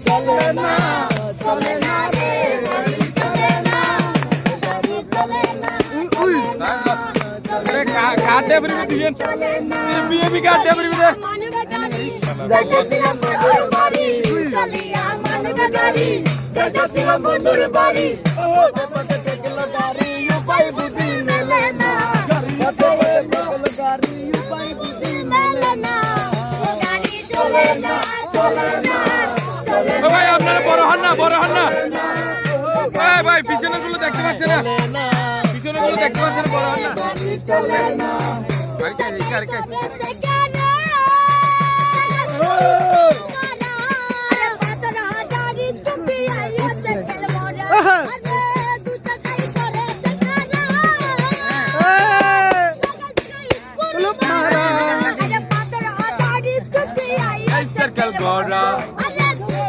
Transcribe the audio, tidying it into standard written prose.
চলে না চলে না রে গাড়ি চলে না গাড়ি চলে না अरे काट दे बरी दियन ये भी काट दे बरी दे যাইতেছিলাম বন্ধুর বাড়ি চলিয়া মানবে গাড়ি যাইতেছিলাম বন্ধুর বাড়ি পথে পথে ঠেকলো গাড়ি উপায় বুঝি মেলে না পথে পথে ঠেকলো গাড়ি উপায় বুঝি মেলে না গাড়ি চলে না চলে না চলে ও ভাই আপনারা বড় হন না এই ভাই পিছনের গুলো দেখতে পাচ্ছেন না পিছনের গুলো দেখতে পাচ্ছেন বড় হন না গাড়ি চলে না আর কে Oh!